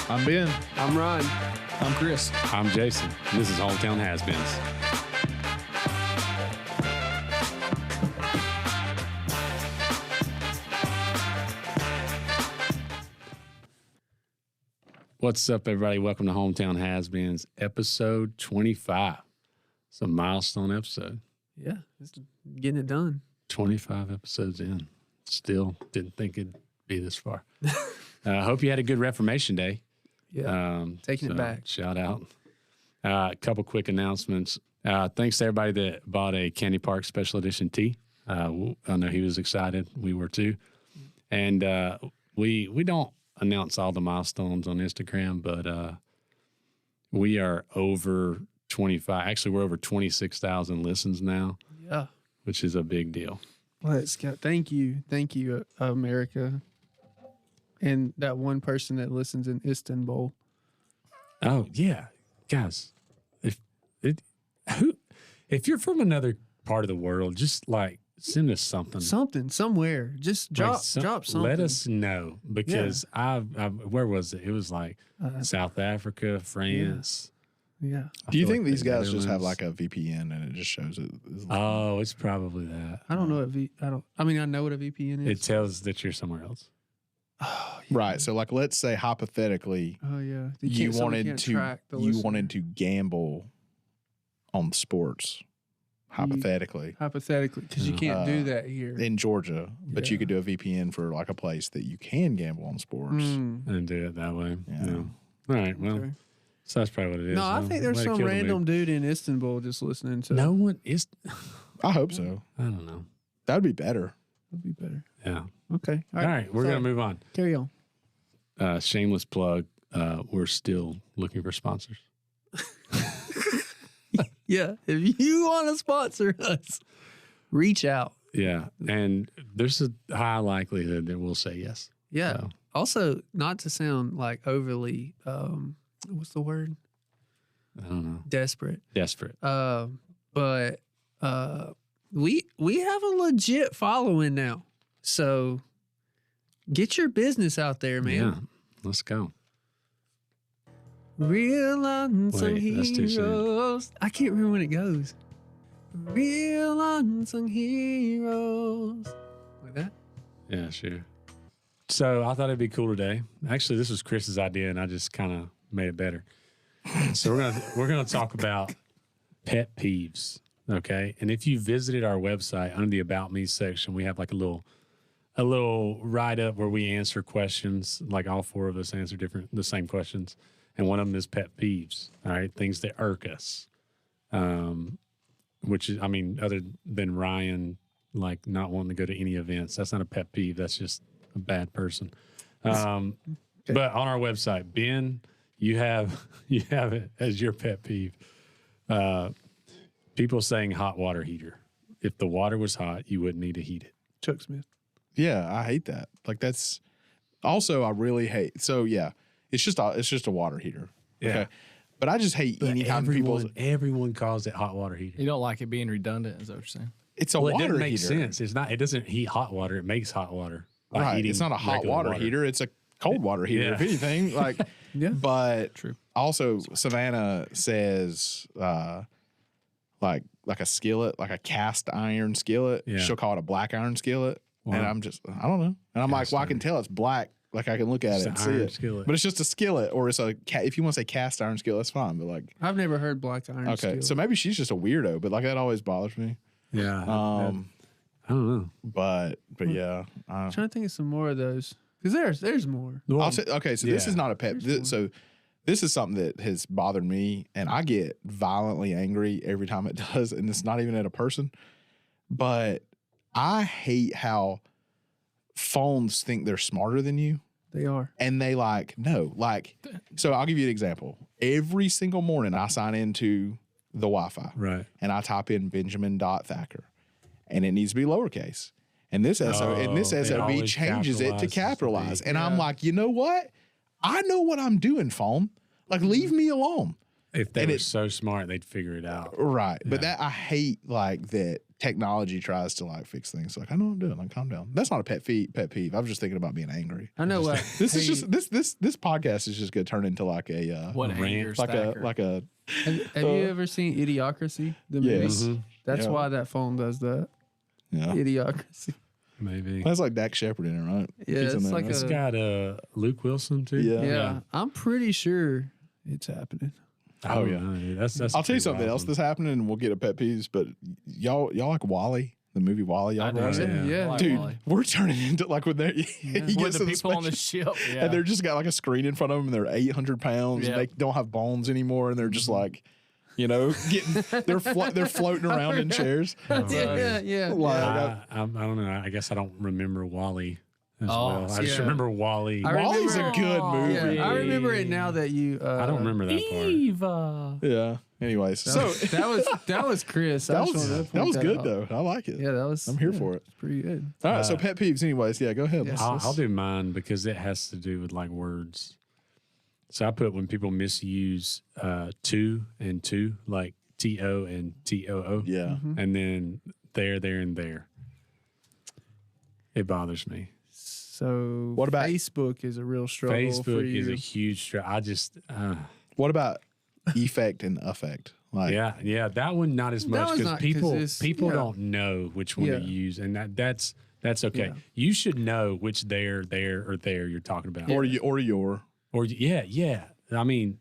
I'm Ben. I'm Ron. I'm Chris. I'm Jason. And this is Hometown Has-Beens. What's up, everybody? Welcome to Hometown Has-Beens, episode 25. It's a milestone episode. Yeah, it's getting it done. 25 episodes in. Still didn't think it'd be this far. I hope you had a good Reformation Day. Yeah, taking it back. Shout out. A couple quick announcements. Thanks to everybody that bought a Candy Park Special Edition tee. I know he was excited. We were too. And we don't announce all the milestones on Instagram, but we are over 25. Actually, we're over 26,000 listens now. Yeah, which is a big deal. Let's go. Thank you, America, and that one person that listens in Istanbul. Oh yeah, guys, if you're from another part of the world, just like send us something, somewhere. Just drop something. Let us know, because I where was it? It was like South Africa, France. Yeah. Do you think these guys just have like a VPN and it just shows it? Oh, it's probably that. I don't know what I know what a VPN is. It tells that you're somewhere else. Oh, yeah. Right. So like, let's say hypothetically, you wanted to gamble on sports. Hypothetically, because you can't do that here in Georgia, but you could do a VPN for like a place that you can gamble on sports and do it that way. Yeah. All right. Well. Okay. So that's probably what it is. No, I think there's some random dude in Istanbul just listening to. No one is. I hope so. I don't know. That would be better. Yeah. Okay. All right. We're going to move on. Carry on. Shameless plug. We're still looking for sponsors. Yeah. If you want to sponsor us, reach out. Yeah. And there's a high likelihood that we'll say yes. Yeah. So. Also, not to sound like overly, what's the word? I don't know. Desperate. But we have a legit following now. So get your business out there, man. Yeah. Let's go. Real Unsung Heroes. I can't remember when it goes. Real Unsung Heroes. Like that? Yeah, sure. So I thought it'd be cool today. Actually, this was Chris's idea, and I just kind of made it better. So we're gonna talk about pet peeves, okay? And if you visited our website, under the About Me section, we have like a little write up where we answer questions. Like all four of us answer the same questions, and one of them is pet peeves. All right, things that irk us. Which is, I mean, other than Ryan, like not wanting to go to any events, that's not a pet peeve. That's just a bad person. Okay. But on our website, Ben, you have it as your pet peeve. People saying hot water heater. If the water was hot, you wouldn't need to heat it. Chuck Smith. Yeah, I hate that. Like that's also I really hate. So yeah, it's just a water heater. Yeah. Okay? But I just hate anytime everyone calls it hot water heater. You don't like it being redundant, is that what you're saying? It's a water heater. It doesn't make sense. It's not. It doesn't heat hot water. It makes hot water. Right. It's not a hot water heater. It's a cold water heater. If anything, like. Yeah. But true. Also, Savannah says like a skillet, like a cast iron skillet. Yeah. She'll call it a black iron skillet, and I'm just I don't know. And I'm like, well, I can tell it's black. Like I can look at it and see it. Skillet. But it's just a skillet, or it's if you want to say cast iron skillet, that's fine. But like I've never heard black iron. Okay, skillet. So maybe she's just a weirdo, but like that always bothers me. Yeah. I don't know. But yeah, I'm trying to think of some more of those because there's more. I'll say, okay, so this is not a pet. So this is something that has bothered me, and I get violently angry every time it does, and it's not even at a person. But I hate how phones think they're smarter than you. They are. And they so I'll give you an example. Every single morning I sign into the Wi-Fi. Right. And I type in Benjamin.Thacker. And it needs to be lowercase. And this SOB changes it to capitalize. And I'm like, you know what? I know what I'm doing, phone. Like, leave me alone. If they were so smart, they'd figure it out. Right. But that I hate like that technology tries to like fix things. Like, I know what I'm doing. Like, calm down. That's not a pet peeve. I was just thinking about being angry. I know what This is just this podcast is just gonna turn into like a rant, like a Have you ever seen Idiocracy? The movie? Yes. Mm-hmm. That's why that phone does that. yeah. Idiocracy. Maybe. That's like Dak Shepard in it, right? Yeah, He's in it's there, like right? It's got Luke Wilson too. Yeah, I'm pretty sure it's happening. Oh, yeah. Know, that's I'll tell you pretty something wild else one. that's happening, and we'll get a pet peeves. But y'all like Wally, the movie Wally. Y'all I do. watch it? Yeah. I like Dude, Wally. we're turning into like when they're he With gets the to people on the spaceship, ship. and they're just got like a screen in front of them, and they're 800 pounds. Yeah. And they don't have bones anymore, and they're just like, you know, they're floating around in chairs. Yeah. Like, I don't know. I guess I don't remember Wally as well. I just yeah. remember Wally. Wally's a good movie. Yeah, I remember it now that you. I don't remember that part. Eva. Yeah. Anyways, so that was Chris. that I was just wanted to point good out. though. I like it. Yeah, that was. I'm here for it. Pretty good. All right. So pet peeves. Anyways, yeah. Go ahead. Yes. I'll do mine because it has to do with like words. So I put when people misuse to and to, like TO and TOO. Yeah. And then there, and there. It bothers me. So What about- Facebook? Is a real struggle for Facebook you. is a huge struggle. I just, What about effect and affect? Like, yeah, that one not as That much one's because not, 'cause it's- people yeah. don't know which one Yeah. to use, and that's okay. Yeah. You should know which there, or there you're talking about. or your. Or yeah. I mean,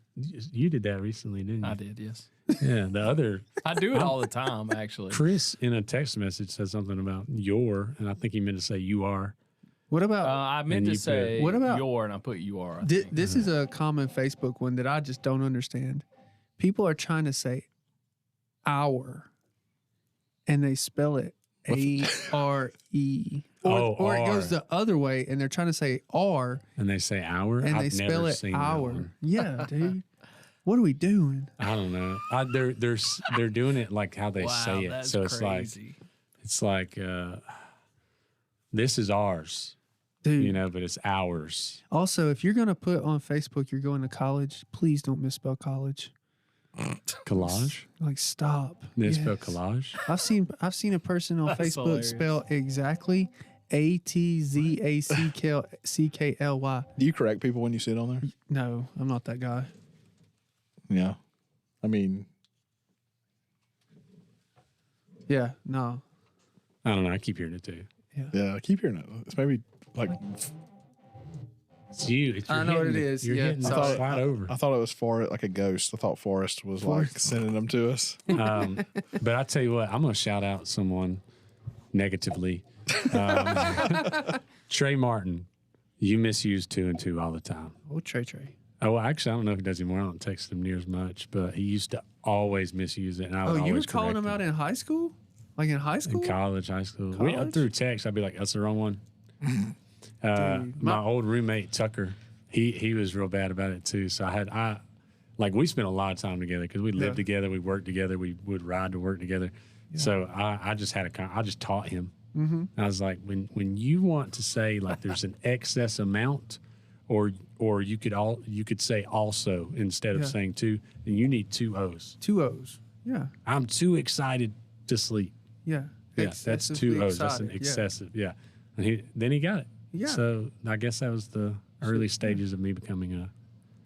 you did that recently, didn't you? I did, yes. Yeah, the other I do it all the time, actually. Chris in a text message said something about your, and I think he meant to say you are. What about? I meant And to you say What about- your, and I put you are. I think. This is a common Facebook one that I just don't understand. People are trying to say our, and they spell it ARE. Or it R. goes the other way, and they're trying to say R, And they say our, and I've they never spell it seen that our. one. Yeah, dude. What are we doing? I don't know. They're doing it like how they Wow, say it. that's So crazy. it's like this is ours, Dude. you know, but it's ours. Also, if you're going to put on Facebook you're going to college, please don't misspell college. Collage. Like, stop. Misspell Yes. collage. I've seen a person on That's Facebook hilarious. spell exactly ATZACKLY. Do you correct people when you sit on there? No, I'm not that guy. Yeah. I mean, Yeah, no. I don't know. I keep hearing it too. yeah. I keep hearing it. It's maybe like It's you. It's, I you're know what hitting it is. You're Yeah, hitting sorry. the slide over. I thought it was Forrest, like a ghost. I thought Forrest was like sending them to us. But I tell you what, I'm going to shout out someone negatively. Trey Martin, you misuse 2 and 2 all the time. Oh, Trey. Oh, well, actually, I don't know if he does anymore. I don't text him near as much, but he used to always misuse it. And I would Oh, you were always calling correct him out in high school? Like in high school? in college, high school. College? Through text, I'd be like, that's the wrong one. Dude, My old roommate, Tucker, he was real bad about it too. So we spent a lot of time together because we lived together, we worked together, we would ride to work together. Yeah. So I just I just taught him. Mm-hmm. I was like, when you want to say like there's an excess amount, or you could say also instead of saying two, then you need 2 O's. 2 O's. Yeah. I'm too excited to sleep. Yeah. Yeah, that's 2 O's. That's an excessive. Yeah. And then he got it. Yeah. So I guess that was the early stages of me becoming a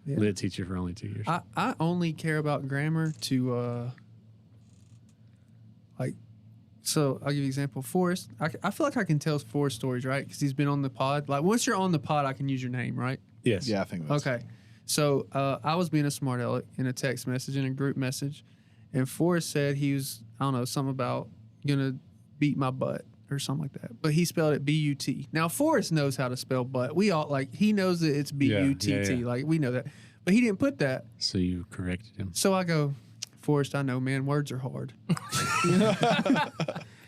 lit teacher for only 2 years. I only care about grammar to so I'll give you an example. Forrest, I feel like I can tell Forrest stories, right? Because he's been on the pod. Like once you're on the pod, I can use your name, right? Yes. Yeah, I think that's Okay. So I was being a smart aleck in a text message, in a group message, and Forrest said he was, I don't know, something about gonna beat my butt or something like that. But he spelled it B-U-T. Now Forrest knows how to spell butt. We all he knows that it's B-U-T-T. Yeah. Like we know that. But he didn't put that. So you corrected him. So I go, Forrest, I know, man, words are hard.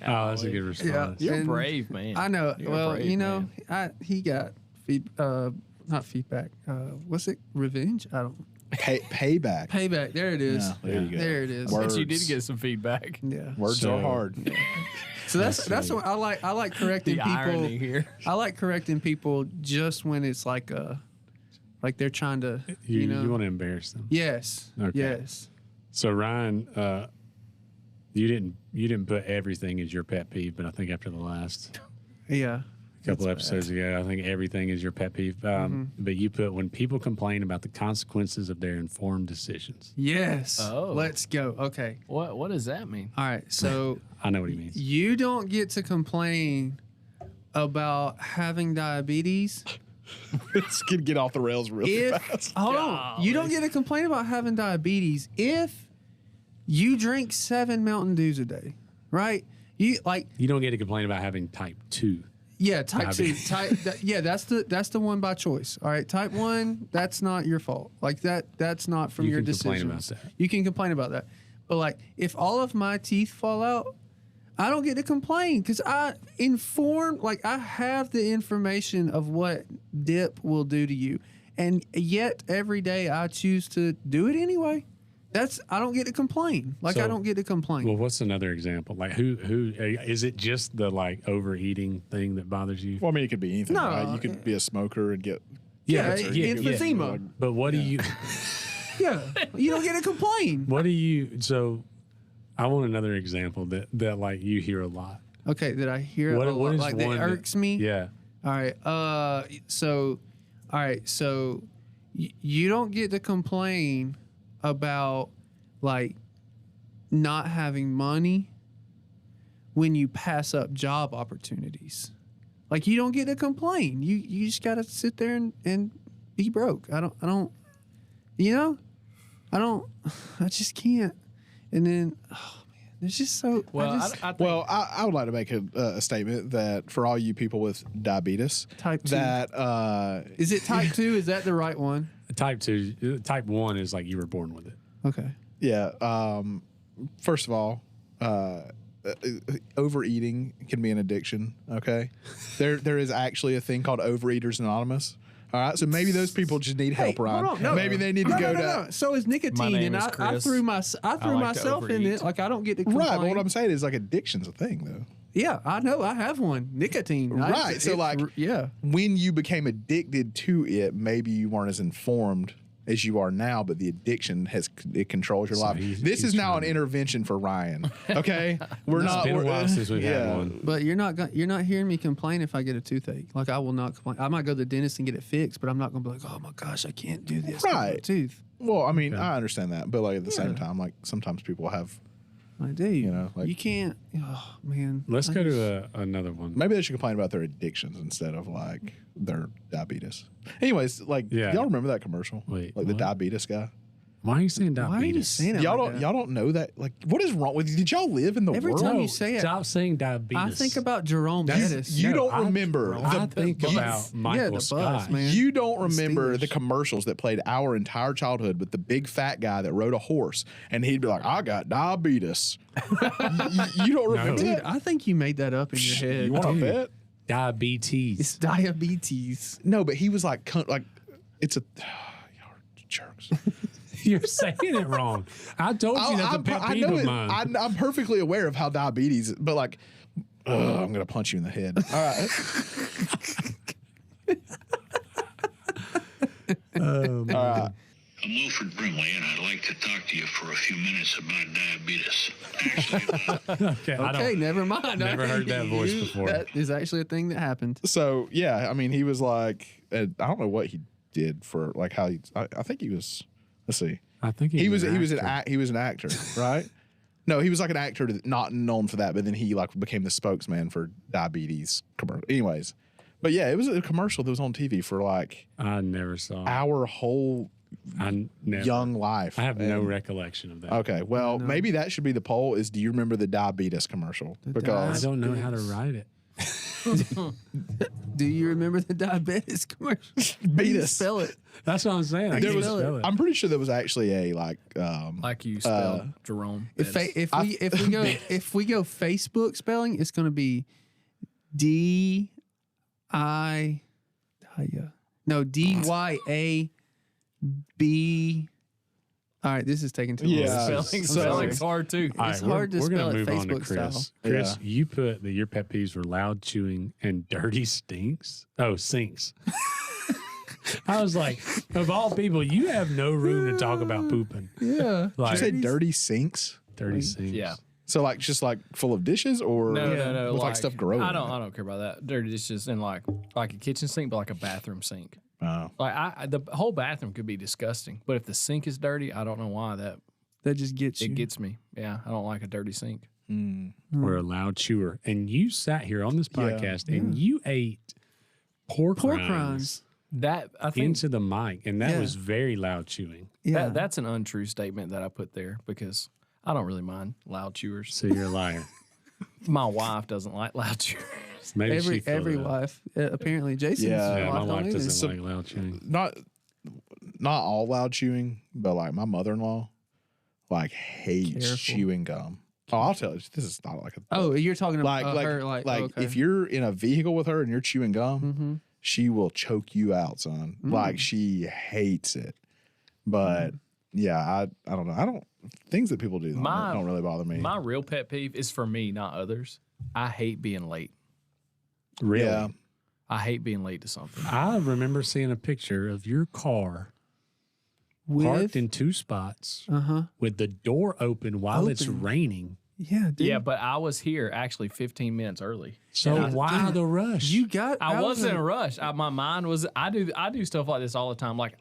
Oh, that's a good response. You're And brave, man. I know. You're Well, brave, you know, man. he got not feedback. What's it? Revenge? I don't. payback. Payback. There it is. Yeah, there you go. There it is. Word. But you did Words. get some feedback. Yeah. Words So- are hard. So that's what I like. I like correcting The people. irony here. I like correcting people just when it's like they're trying to, you know. You want to embarrass them. Yes. Okay. Yes. So Ryan, you didn't put everything as your pet peeve, but I think after the last couple episodes ago, I think everything is your pet peeve. But you put when people complain about the consequences of their informed decisions. Yes. Oh. Let's go. Okay. What does that mean? All right. So I know what he means. you don't get to complain about having diabetes It's gonna get off the rails real fast. hold on. You don't get to complain about having diabetes if you drink 7 Mountain Dews a day, right? You don't get to complain about having type 2. Yeah, type Diabetes. 2. That's the one by choice. All right, type 1, that's not your fault. Like that's not from You your can complain decisions. about that. You can complain about that. But like if all of my teeth fall out, I don't get to complain because I have the information of what dip will do to you. And yet every day I choose to do it anyway. I don't get to complain. I don't get to complain. Well, what's another example? Like who is it just the like overeating thing that bothers you? Well, I mean, it could be anything. No, Right? You could be a smoker and get emphysema. But what do you Yeah, you don't get to complain. what do you so I want another example that like you hear a lot. Okay, that I hear What a lot, is like one that irks me. Yeah. All right. So you don't get to complain about like not having money when you pass up job opportunities. Like you don't get to complain. You just gotta sit there and be broke. I just can't. And then it's just so. Well, I think I would like to make a statement that for all you people with diabetes, Type 2. that Is it type 2? Is that the right one? Type 2, type 1 is like you were born with it. Okay. yeah. First of all, overeating can be an addiction. Okay, there is actually a thing called Overeaters Anonymous. All right, so maybe those people just need help, Ryan. hold on, no. Maybe they need to go to. No. So is nicotine, My name and is I Chris. threw I like to myself in overeat. it. Like I don't get to complain. Right, but what I'm saying is like addiction's a thing, though. Yeah, I know. I have one. Nicotine. Right, so like, yeah. when you became addicted to it, maybe you weren't as informed as you are now, but the addiction it controls your life. This is now an intervention for Ryan. Okay, It's been a while since we've had one. But you're not hearing me complain if I get a toothache. Like I will not complain. I might go to the dentist and get it fixed, but I'm not gonna be like, oh my gosh, I can't do this. with my Right. tooth. Well, I mean, I understand that, but like at the same time, like sometimes people have. I do. You know, like- you can't. Oh man. Let's go to another one. Maybe they should complain about their addictions instead of like their diabetes. Anyways, like y'all remember that commercial? Wait, like the what? diabetes guy. Why are you saying diabetes? Why are you saying it? Y'all like that? don't know that? Like, what is wrong with you? Did y'all live in the Every world? time you say it, Stop saying diabetes. I think about Jerome Bettis. You No, don't remember I think buzz. about Michael the buzz, Scott. man. You don't remember Steelers. the commercials that played our entire childhood with the big fat guy that rode a horse, and he'd be like, "I got diabetes." You don't remember Dude, that? I think you made that up in your head. You want to Dude. bet? Diabetes. It's diabetes. No, but he was like, it's a. Y'all are jerks. You're saying it wrong. I told you that's a pet I peeve know of it. mine. I'm perfectly aware of how diabetes, but like, I'm gonna punch you in the head. All right. All right. I'm Wilfred Brimley, and I'd like to talk to you for a few minutes about diabetes. Actually, okay, I Okay, don't. never mind. Never heard that voice before. That is actually a thing that happened. So yeah, I mean, he was like, I don't know what he did for like how I think he was. Let's see. I think He was an an actor, right? No, he was like an actor not known for that, but then he like became the spokesman for diabetes commercial. Anyways, but yeah, it was a commercial that was on TV for like I never saw. our whole I never. young life. I have no And- recollection of that. Okay, well, maybe that should be the poll. Is do you remember the diabetes commercial? I Because don't know how to write it. Do you remember the diabetes commercial? Beatus. Spell it. That's what I'm saying. I there can't was, spell it. I'm pretty sure there was actually a like like you spelled Jerome. If Bettis. if we go Facebook spelling, it's going to be D-Y-A. All right, this is taking too long. Yeah. Spelling's hard too. All It's right, hard to we're spell gonna it move on to Facebook Chris. style. Chris, Yeah. you put that your pet peeves were loud chewing and dirty stinks. Oh, sinks. I was like, of all people, you have no room to talk about pooping. Yeah. Like, Did you say dirty sinks? dirty sinks. Yeah. So like just like full of dishes or No. with like stuff growing? I don't care about that. Dirty dishes in like a kitchen sink, but like a bathroom sink. Oh. Like the whole bathroom could be disgusting, but if the sink is dirty, I don't know why That just gets you. it gets me. Yeah, I don't like a dirty sink. We're a loud chewer. And you sat here on this podcast and you ate pork rinds That I think into the mic, and that Yeah. was very loud chewing. Yeah. that's an untrue statement that I put there because I don't really mind loud chewers. So you're a liar. My wife doesn't like loud chewers. Maybe she filled every it up. wife. Apparently, Jason's Yeah, Yeah, my wife wife don't either. doesn't like loud chewing. Not all loud chewing, but like my mother-in-law like hates Careful. chewing gum. Oh, I'll tell you, this is not like a Oh, you're talking about like her, like okay. if you're in a vehicle with her and you're chewing gum, Mm-hmm. she will choke you out, son. Like she hates it. But yeah, I don't know. Things that people do don't really bother me. My real pet peeve is for me, not others. I hate being late. Really? Yeah. I hate being late to something. I remember seeing a picture of your car parked in two spots with the door open while it's Open. raining. Yeah, dude. Yeah, but I was here actually 15 minutes early. So why the rush? You got. I wasn't in a rush. My mind was. I do stuff like this all the time. Like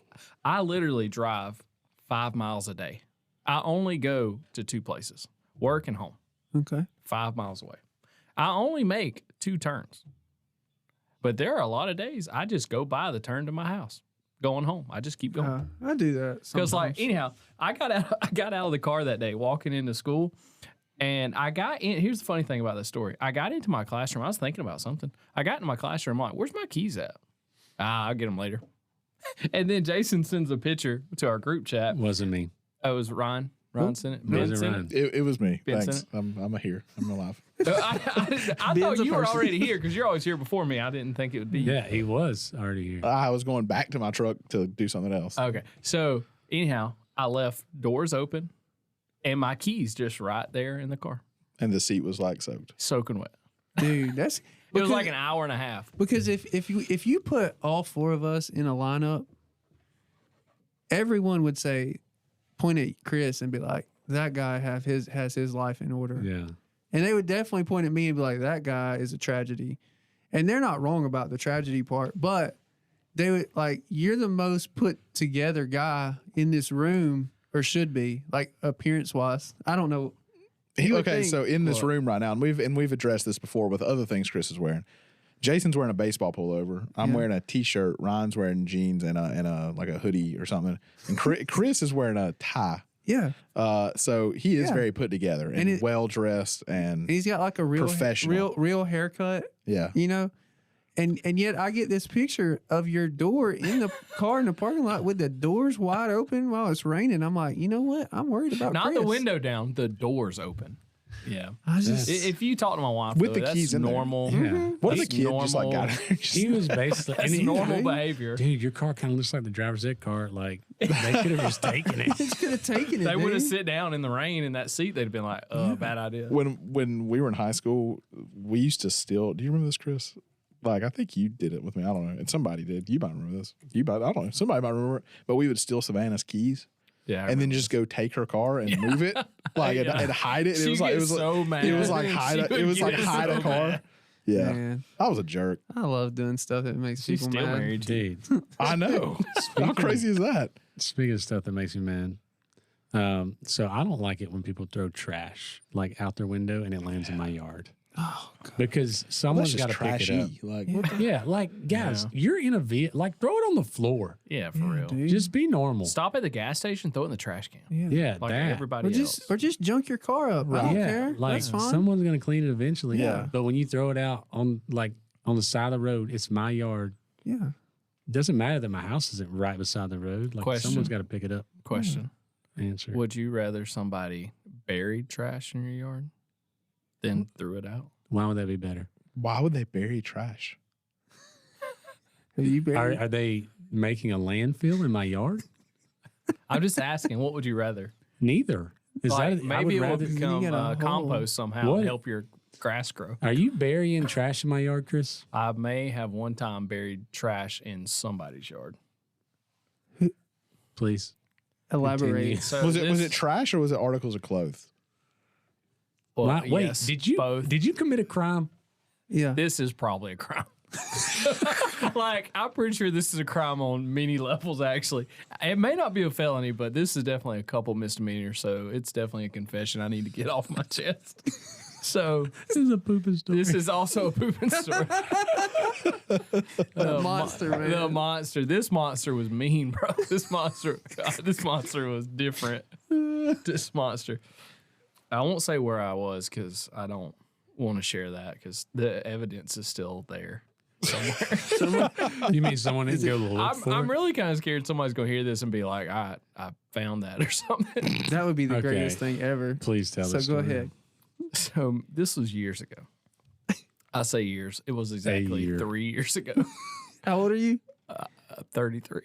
I literally drive 5 miles a day. I only go to two places: work and home. Okay. 5 miles away. I only make 2 turns. But there are a lot of days I just go by the turn to my house, going home. I just keep going. I do that Because like sometimes. anyhow, I got out of the car that day walking into school, and I got in. Here's the funny thing about this story. I got into my classroom. I was thinking about something. I got into my classroom. I'm like, where's my keys at? I'll get them later. And then Jason sends a picture to our group chat. Wasn't me. Oh, it was Ryan. Ryan sent it. Ben Wasn't sent Ryan. It was me. Ben Thanks. sent I'm here. I'm alive. it. I Ben's thought a you were person. already here because you're always here before me. I didn't think it would be. Yeah, he was already here. I was going back to my truck to do something else. Okay. So anyhow, I left doors open and my keys just right there in the car, And the seat was like soaked. soaking wet. dude, that's It was like an hour and a half. because if you put all 4 of us in a lineup, everyone would say, point at Chris and be like, that guy has his life in order. Yeah. And they would definitely point at me and be like, that guy is a tragedy. And they're not wrong about the tragedy part, but they would like, you're the most put together guy in this room, or should be, like appearance wise. I don't know. You would Okay, think- so in this room right now, and we've addressed this before with other things Chris is wearing. Jason's wearing a baseball pullover. I'm wearing a t-shirt. Ryan's wearing jeans and a like a hoodie or something. And Chris is wearing a tie. Yeah. So he is Yeah. very put together and well dressed and And he's got like a real Professional. real haircut, yeah. you know? And yet I get this picture of your door in the car in the parking lot with the doors wide open while it's raining. I'm like, you know what? I'm worried about Not Chris. the window down, the doors open. Yeah. I just If you talk to my wife, With though, the that's keys in there. normal. Yeah. What if That's the kid just like got normal. in there? He was basically That's and he- normal behavior. Dude, your car kind of looks like the driver's ed car. Like they could have just taken it. could have taken it. They would have dude. sit down in the rain in that seat. They'd have been like, bad idea. When we were in high school, we used to steal. Do you remember this, Chris? Like I think you did it with me. I don't know. And somebody did. You might remember this. I don't know. Somebody might remember it. But we would steal Savannah's keys. Yeah. And then just go take her car and move it, like Yeah. and hide it. She It was like gets so mad. It was like She hide. would It was like get hide so a car. mad. Yeah, Man, I was a jerk. I love doing stuff that makes She's people still mad. married. Dude, I know. How crazy is that? speaking of stuff that makes me mad, so I don't like it when people throw trash like out their window and it lands in my yard. Oh, God. Because someone's got to pick it up. Like Yeah, like guys, you're in a vehicle. Like throw it on the floor. Yeah, for real. Dude. Just be normal. Stop at the gas station, throw it in the trash can. Yeah, Like that. everybody Or else. just junk your car up. I don't yeah, care. like That's fine. someone's gonna clean it eventually. Yeah. But when you throw it out on the side of the road, it's my yard. Yeah. Doesn't matter that my house isn't right beside the road. Like Question. someone's got to pick it up. Question. Answer. Would you rather somebody buried trash in your yard than threw it out? Why would that be better? why would they bury trash? Have you buried? Are they making a landfill in my yard? I'm just asking, what would you rather? Neither. Is Like, that maybe it will rather, become You got a hole. compost somehow What? and help your grass grow. Are you burying trash in my yard, Chris? I may have one time buried trash in somebody's yard. Please. Elaborate. Continue. So Was it trash or was it articles of clothes? Well, Wait, yes, did you commit a crime? Yeah. This is probably a crime. Like, I'm pretty sure this is a crime on many levels, actually. It may not be a felony, but this is definitely a couple misdemeanors, so it's definitely a confession I need to get off my chest. So, This is a pooping story. this is also a pooping story. Monster, man. The monster. This monster was mean, bro. This monster was different. This monster. I won't say where I was because I don't want to share that because the evidence is still there somewhere. You mean someone didn't go look for I'm it? really kind of scared somebody's going to hear this and be like, I found that or something. That would be the Okay. greatest thing ever. Please tell So the go story. ahead. So this was years ago. I say years. It was exactly year. 3 years ago. How old are you? 33.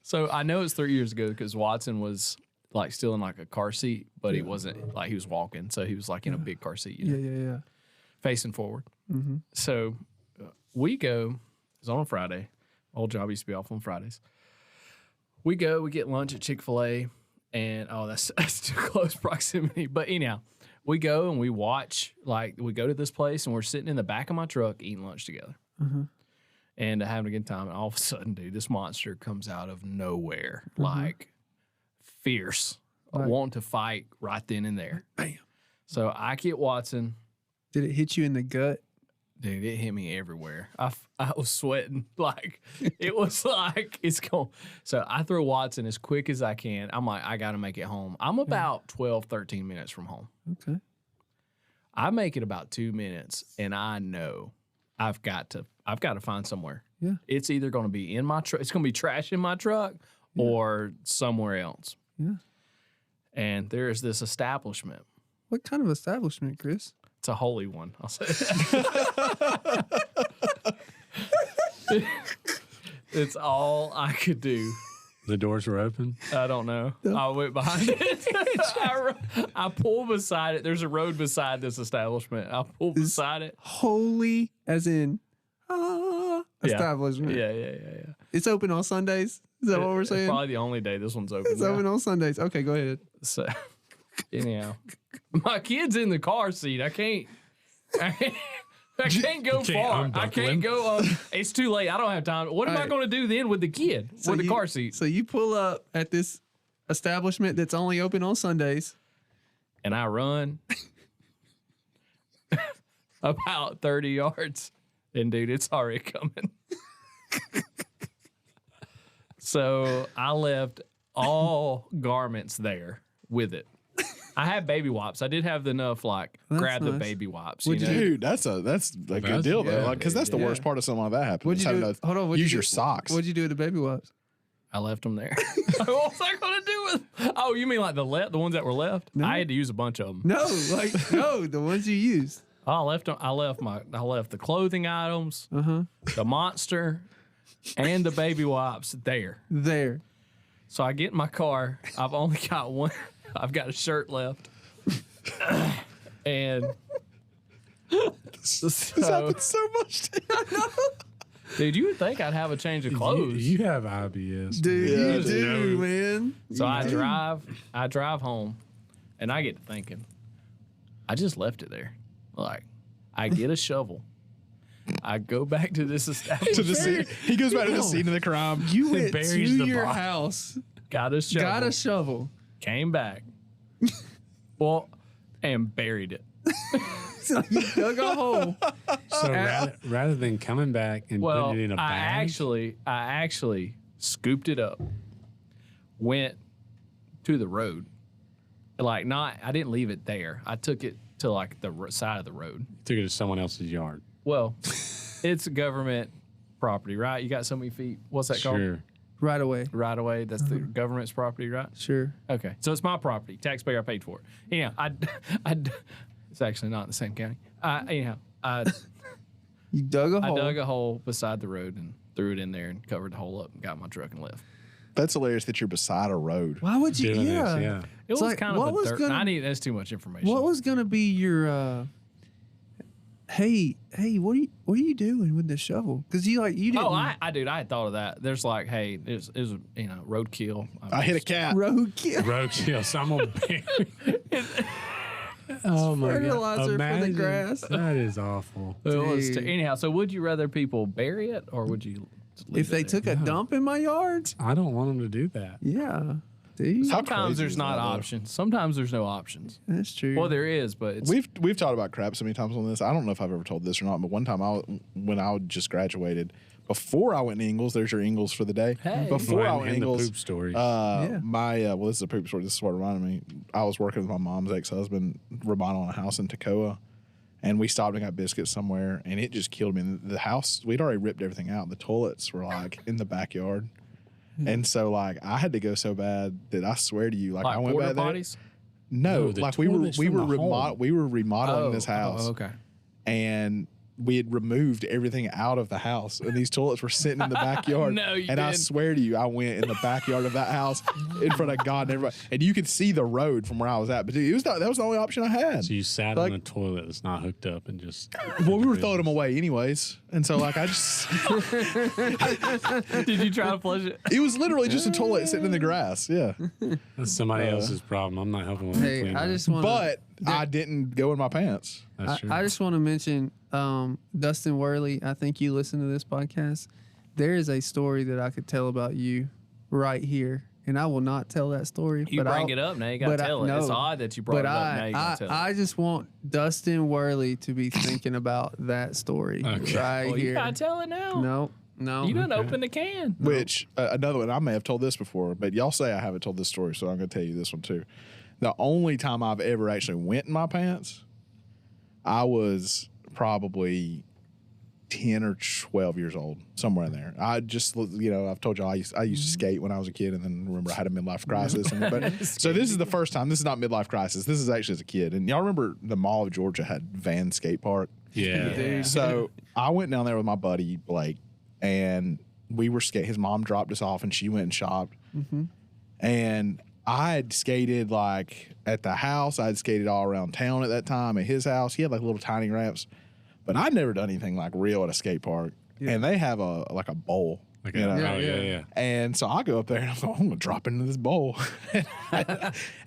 So I know it's 3 years ago because Watson was like still in like a car seat, but he wasn't like he was walking. So he was like in a big car seat, you know, Yeah. facing forward. Mm-hmm. So we go, it's on a Friday. Old job used to be off on Fridays. We go, we get lunch at Chick-fil-A and that's too close proximity. But anyhow, we go and we watch, like we go to this place and we're sitting in the back of my truck eating lunch together. Mm-hmm. And having a good time. And all of a sudden, dude, this monster comes out of nowhere, like fierce, wanting to fight right then and there. Bam. So I get Watson. Did it hit you in the gut? Dude, it hit me everywhere. I was sweating. Like, it was like, it's going. So I throw Watson as quick as I can. I'm like, I got to make it home. I'm about 12, 13 minutes from home. Okay. I make it about 2 minutes, and I know I've got to find somewhere. Yeah. It's either going to be in my truck, it's going to be trash in my truck, or somewhere else. Yeah. And there is this establishment. What kind of establishment, Chris? It's a holy one, I'll say. It's all I could do. The doors were open. I don't know. I went behind it. I pulled beside it. There's a road beside this establishment. I pulled beside it. Holy, as in, establishment. Yeah. It's open on Sundays. Is that what we're It's saying? probably the only day this one's open. It's open on Sundays. Okay, go ahead. So, anyhow, my kid's in the car seat. I can't go far. I unbuckle can't him? go. It's too late. I don't have time. What am I Alright. going to do then with the kid with the car seat? So you pull up at this establishment that's only open on Sundays. And I run about 30 yards. And dude, it's already coming. So I left all garments there with it. I had baby wipes. I did have enough, like, That's grab the nice. baby wipes. What'd You you know? Dude, that's a good deal though. yeah, Like, because that's the yeah. worst part of something like that happening. What'd is you having do? to Hold on. What'd use you your do? socks. What'd you do with the baby wipes? I left them there. What was I going to do with? Oh, you mean like the ones that were left? No. I had to use a bunch of them. No, no, the ones you used. Oh, I left them. I left the clothing items, the monster, and the baby wipes there. There. So I get in my car. I've only got one. I've got a shirt left, and This happens so much. dude, you would think I'd have a change of clothes. You have IBS. Dude, Yeah, you do, man. So I drive home, and I get to thinking, I just left it there. Like, I get a shovel. I go back to this to establishment, the scene. He goes back to the scene of the crime. You went to buries the your body. house, got a shovel, got a shovel. came back, well, and buried it. So you dug a hole. So rather than coming back and Well, putting it in a bag, I actually scooped it up, went to the road. Like, I didn't leave it there. I took it to like the side of the road. took it to someone else's yard. Well, it's government property, right? You got so many feet. What's that called? Sure. Right away. Right away. That's the government's property, right? Sure. Okay, so it's my property. Taxpayer paid for it. Anyhow, it's actually not in the same county. I You dug a hole. dug a hole beside the road and threw it in there and covered the hole up and got my truck and left. That's hilarious that you're beside a road. Why would you? Doing Yeah. this, yeah. It It's was like, kind what of was a dirt. gonna- That's too much information. What was gonna be your hey, what are you doing with the shovel? Because you didn't. Oh, I had thought of that. There's like, hey, there's roadkill. I hit a cat. Roadkill. Roadkill. So I'm gonna bury. Oh my Fertilizer God. for the grass. That is awful. Anyhow, so would you rather people bury it or would you? Leave If they took a dump in my yard, I don't want them to do that. yeah, dude, Sometimes crazy there's is not that, though? options. Sometimes there's no options. that's true. Well, there is, but it's We've talked about crap so many times on this. I don't know if I've ever told this or not, but one time when I just graduated, before I went to Ingles, there's your Ingles for the day. Hey. Before I went to in the Ingles, poop story. well, this is a poop story. This is what reminded me. I was working with my mom's ex-husband remodeling a house in Toccoa, and we stopped and got biscuits somewhere, and it just killed me. And the house, we'd already ripped everything out. The toilets were like in the backyard. And so, like, I had to go so bad that I swear to you, like I went porta back there. potties. No, the like we toilets from the home. we were remodeling this house, okay. and we had removed everything out of the house, and these toilets were sitting in the backyard. No, you and I didn't. swear to you, I went in the backyard of that house in front of God and everybody, and you could see the road from where I was at. But dude, that was the only option I had. So you sat like- on a toilet that's not hooked up and just. Well, we were throwing them away anyways, and so like I just, Did you try to flush it? it was literally just a toilet sitting in the grass. Yeah, That's somebody else's problem. I'm not helping with hey, clean I up. just want. but I didn't go in my pants. That's true. I just want to mention Dustin Worley. I think you listen to this podcast. There is a story that I could tell about you right here, and I will not tell that story. You but bring I'll- it up now. You got to but tell it. no, It's odd that you brought But it up. Now you got I to tell it. I just want Dustin Worley to be thinking about that story Okay. right Well, you here. got to tell it now. No. You done opened the can. Which another one, I may have told this before, but y'all say I haven't told this story, so I'm going to tell you this one too. The only time I've ever actually went in my pants, I was probably 10 or 12 years old, somewhere in there. I just, I've told y'all I used to skate when I was a kid, and then remember I had a midlife crisis. So this is the first time. This is not midlife crisis. This is actually as a kid. And y'all remember the Mall of Georgia had Van Skate Park? yeah. Dude. So I went down there with my buddy Blake, and we were skating. His mom dropped us off, and she went and shopped. And I had skated like at the house. I had skated all around town at that time. At his house, he had like little tiny ramps, but I'd never done anything like real at a skate park. And they have a bowl. Like you know? yeah. And so I go up there and I'm like, I'm gonna drop into this bowl.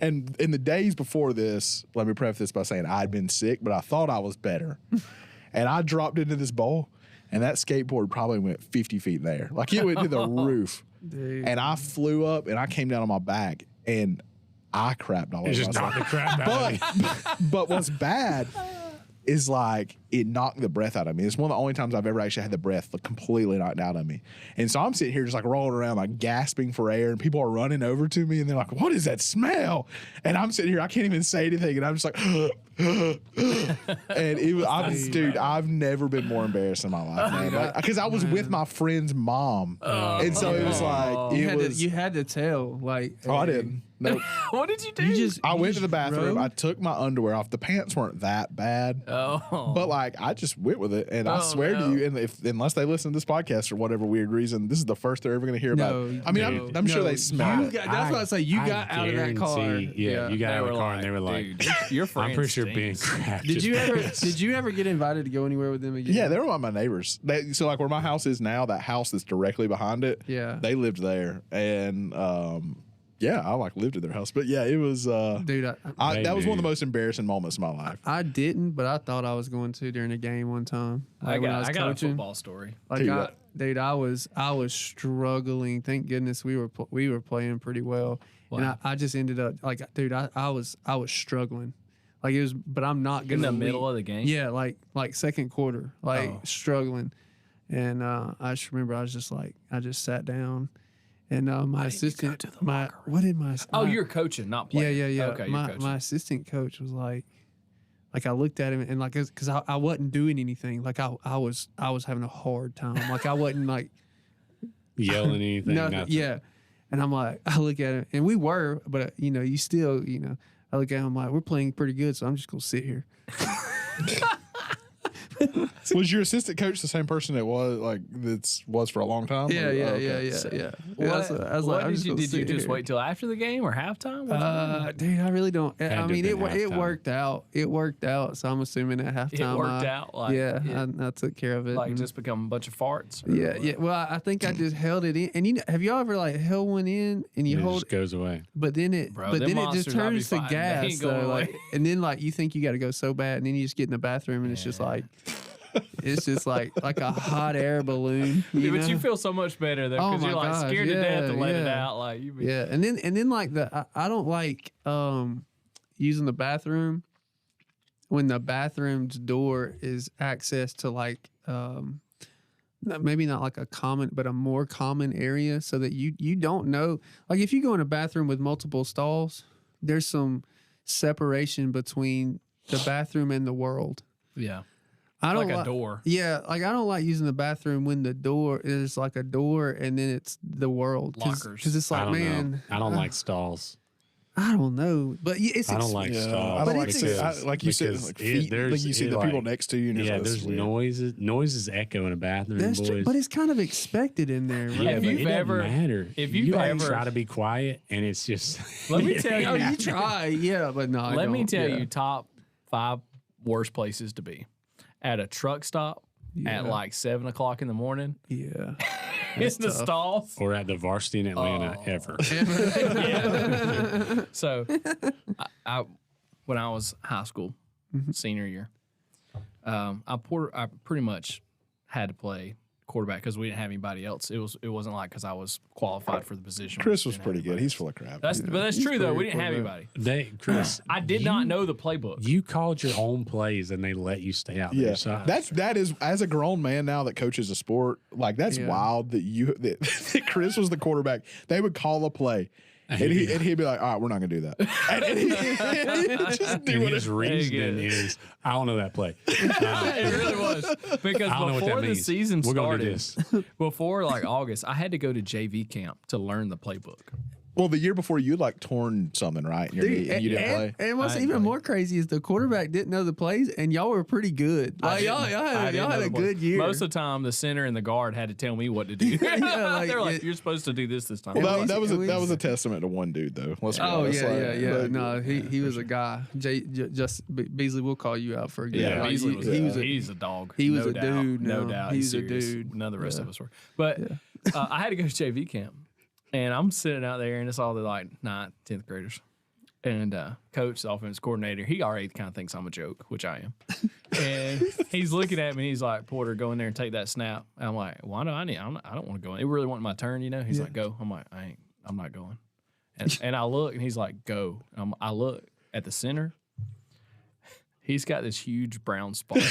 And in the days before this, let me preface this by saying I'd been sick, but I thought I was better. And I dropped into this bowl, and that skateboard probably went 50 feet there. Like it went to the roof. Dude. And I flew up and I came down on my back and I crapped all You over just myself. knocked the crap out of me. But what's bad is like it knocked the breath out of me. It's one of the only times I've ever actually had the breath like, completely knocked out of me. And so I'm sitting here just like rolling around, like gasping for air, and people are running over to me and they're like, "What is that smell?" And I'm sitting here, I can't even say anything, and I'm just like, and it was, dude, I've never been more embarrassed in my life, man. Because I was with my friend's mom, and so it was like You had to tell, like. Oh, I didn't. Nope. What did you do? I went to the just bathroom. rode? I took my underwear off. The pants weren't that bad. But like I just went with it, and I swear to you, and unless they listen to this podcast for whatever weird reason, this is the first they're ever going to hear about. No, I mean, I'm sure they smell it. That's what I say. You got out of that car. Yeah, you got They out of were the car and they were like, dude, your friend I'm pretty sure being stinks. cracked. Did just you ever? passed. Did you ever get invited to go anywhere with them again? Yeah, they were one of my neighbors. So like where my house is now, that house that's directly behind it. Yeah. they lived there, and yeah, I like lived at their house. But yeah, it was. Dude, that was one of the most embarrassing moments of my life. I didn't, but I thought I was going to during a game one time. I Like when got a coaching. football story. Like Dude, I was struggling. Thank goodness we were playing pretty well, and I just ended up like, dude, I was struggling, like it was. But I'm not gonna In the leave. middle of the game? Yeah, like second quarter, like struggling, and I just remember I just sat down, and my assistant, Oh, you're coaching, not playing. yeah. Okay, you're coaching. My assistant coach was like I looked at him and like, cause I wasn't doing anything. Like I was having a hard time. Like I wasn't like yelling anything. nothing. Yeah. And I'm like, I look at him and we were, but you still, I look at him, I'm like, we're playing pretty good. So I'm just going to sit here. It's Was your assistant coach the same person that was for a long time? Yeah. What did you just wait till after the game or halftime? Dude, I really don't. I Had to mean, have been it halftime. worked out. It worked out. So I'm assuming at halftime, It worked out. Like, I took care of it. like and- just become a bunch of farts. or Yeah, what? yeah. Well, I think I just held it in. And have y'all ever like held one in and you It hold just goes away. but then it Bro, but them then it just monsters I be turns to fighting, they gas ain't going though, like, away. and then like you think you got to go so bad and then you just get in the bathroom and it's just like like a hot air balloon. Yeah, You but know? you feel so much better though Oh because you're my like gosh, scared to death to let it yeah. out. Like you be, Yeah, and then like I don't like using the bathroom when the bathroom's door is access to like maybe not like a common but a more common area so that you don't know, like if you go in a bathroom with multiple stalls, there's some separation between the bathroom and the world. yeah, I don't like a li- door. Yeah, like I don't like using the bathroom when the door is like a door and then it's the world. Lockers. Because it's I like, don't man, know. I don't like stalls. I don't know, but it's I don't like Yeah, stalls. I don't But like it's like you said, because like feet. Like you see the people next to you, and Yeah, it's there's weird. noises echo in a bathroom, That's boys. true, but it's kind of expected in there, right? yeah, If but you've it doesn't ever- matter. if you you've like ever- try to be quiet, and it's just. Let me tell you. Oh, you try, yeah, but no. I Let me don't, tell yeah. you top 5 worst places to be: at a truck stop at Yeah. like 7 o'clock in the morning, Yeah. in the tough. stalls. Or at the varsity in Atlanta ever. So, I when I was high school, senior year, I pretty much had to play quarterback because we didn't have anybody else. It wasn't like because I was qualified for the position. We Chris just was didn't pretty have good. anybody. He's full of crap. But that's true though. We didn't have quarterback. anybody. Chris, I did not know the playbook. You called your own plays, and they let you stay out Yeah, there. So that is as a grown man now that coaches a sport, like that's Yeah. wild that Chris was the quarterback. They would call a play, and he'd be like, "All right, we're not gonna do that," and he'd just do and what his reasoning is, I don't know that play. It really was because I don't know what before that the means. season We're gonna do started, before like August, I had to go to JV camp to learn the playbook. Well, the year before you'd like torn something right, in your knee, and you didn't play. And what's I didn't even play. more crazy is the quarterback didn't know the plays, and y'all were pretty good. Like y'all I had didn't know a the play. good year. Most of the time, the center and the guard had to tell me what to do. Yeah, like, They're like, yeah. "You're supposed to do this time." Well, least- that was at that was a least- testament to one dude, though. Let's be Oh honest, yeah. like, No, he was a guy. Beasley will call you out for a good. Yeah, like, Beasley he was a, he's a dog. he was no a doubt. dude, No no. doubt. He He's was a serious. dude. None of the rest Yeah. of us were. But I had to go to JV camp, and I'm sitting out there, and it's all the like 9th, 10th graders. And coach, the offense coordinator, he already kind of thinks I'm a joke, which I am. And he's looking at me, and he's like, "Porter, go in there and take that snap." And I'm like, "Why do I need? I don't want to go in. It really wasn't my turn, you know." He's like, "Go." I'm like, I'm not going." And I look, and he's like, "Go." I look at the center. He's got this huge brown spot,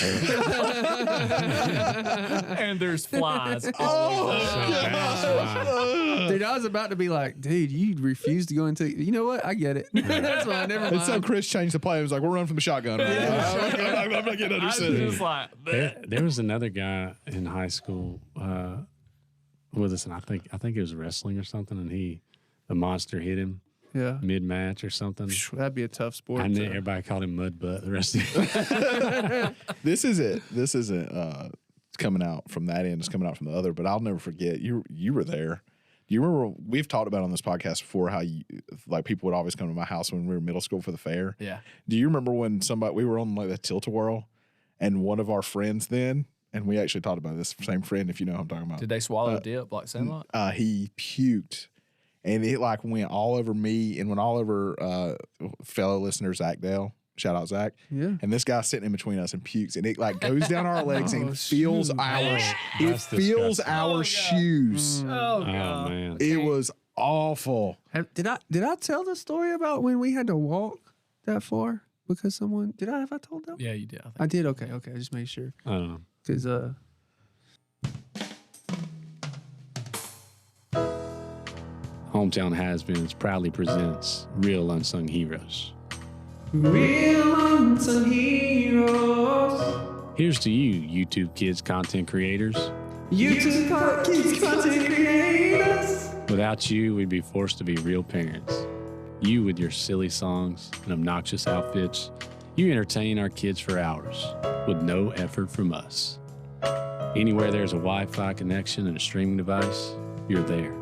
and there's flies all over. Dude, I was about to be like, dude, you refuse to go into. You know what? I get it. That's fine. Never mind. And so Chris changed the play. He was like, "We're running from the shotgun." I'm not getting under I was center. just like, There was another guy in high school with us, and I think it was wrestling or something, and the monster hit him Yeah, mid match or something. that'd be a tough sport. And then to- everybody called him Mud Butt the rest of the This isn't coming out from that end. It's coming out from the other. But I'll never forget you were there. Do you remember we've talked about on this podcast before how people would always come to my house when we were in middle school for the fair? yeah. Do you remember when we were on like the tilt-a-whirl and one of our friends then, and we actually talked about this same friend, if you know who I'm talking about. Did they swallow a dip like Sandlot? He puked, and it like went all over me and went all over fellow listener Zach Dale. Shout out Zach. Yeah. And this guy's sitting in between us and pukes, and it like goes down our legs Oh, and feels shoot. That's feels disgusting. our shoes. Oh, Oh man. It was awful. Did I tell the story about when we had to walk that far because someone have I told that? Yeah, you did. I think. I did. Okay. I just made sure I don't know. because Hometown Has-Beens proudly presents Real Unsung Heroes. real unsung heroes. Here's to you, YouTube kids content creators. YouTube kids content creators. Without you, we'd be forced to be real parents. You with your silly songs and obnoxious outfits, you entertain our kids for hours with no effort from us. Anywhere there's a Wi-Fi connection and a streaming device, you're there.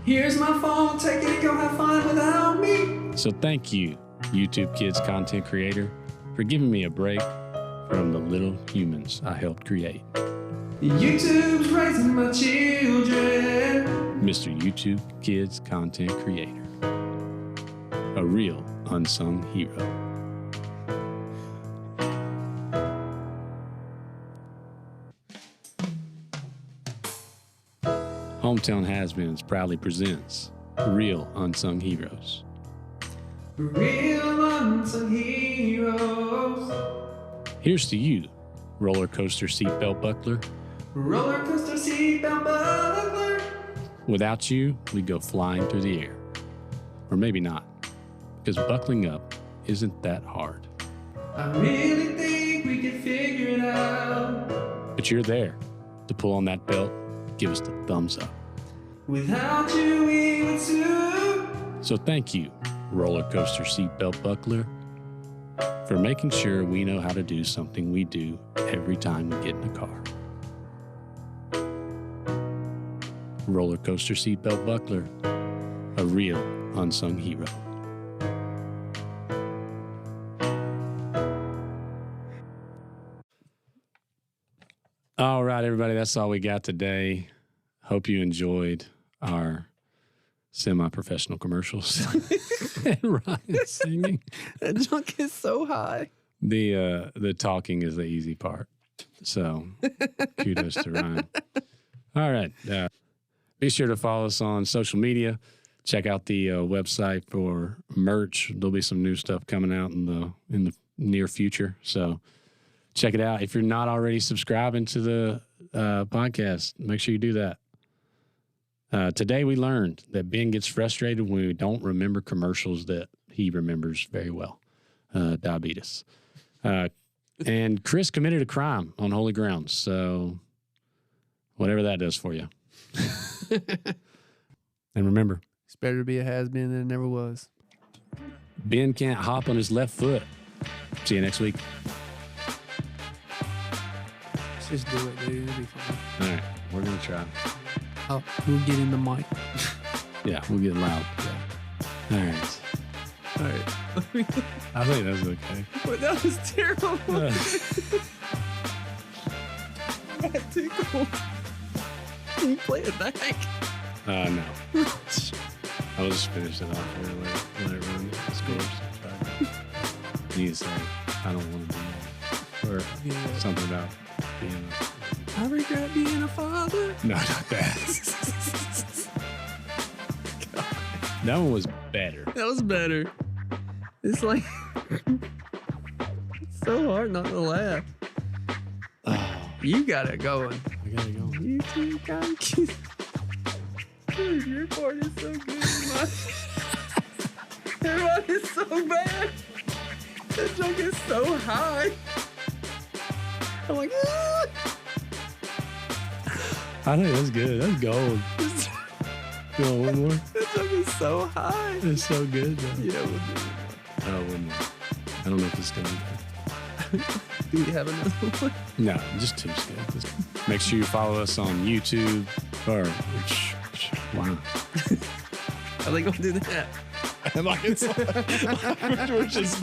Here's my phone, take it, go have fun without me. So thank you, YouTube Kids content creator, for giving me a break from the little humans I helped create. YouTube's raising my children. Mr. YouTube Kids content creator. A real unsung hero. Hometown Has-Beens proudly presents Real Unsung Heroes. Real unsung heroes. Here's to you, roller coaster seatbelt buckler. Roller coaster seatbelt buckler. Without you, we'd go flying through the air. Or maybe not, because buckling up isn't that hard. I really think we can figure it out. But you're there to pull on that belt, give us the thumbs up. Without you, we would too. So thank you, roller coaster seatbelt buckler, for making sure we know how to do something we do every time we get in a car. Roller coaster seatbelt buckler, a real unsung hero. All right, everybody, that's all we got today. Hope you enjoyed our semi-professional commercials and Ryan singing. That junk is so high. The talking is the easy part. So kudos to Ryan. All right. Be sure to follow us on social media. Check out the website for merch. There'll be some new stuff coming out in the near future. So check it out. If you're not already subscribing to the podcast, make sure you do that. Today we learned that Ben gets frustrated when we don't remember commercials that he remembers very well. Diabetes. And Chris committed a crime on holy grounds. So whatever that does for you. And remember, It's better to be a has-been than it never was. Ben can't hop on his left foot. See you next week. Let's just do it, dude. It'll be fun. All right. We're going to try. Oh, we'll get in the mic. Yeah, we'll get loud. Yeah. All right. All right. I think that's okay. But that was terrible. That tickled. Can you play it back? No. I was just finishing it off here. Let it run. The scores. You need to say, I don't want to be or something about being I regret being a father. No, not that. That one was better. That was better. It's like it's so hard not to laugh. Oh, You got it going. I gotta go. You too, guys. Dude, your part is so good. Everybody is so bad. That joke is so high. I'm like, ah. I think that's good. That's gold. You want one more? That joke is so high. It's so good, though. Yeah, we'll do Oh, one more. I don't know if it's gonna be good. it. Do we have another one? No, just two's good. Make sure you follow us on YouTube or wow. Are they gonna do that? And like it's like, we're just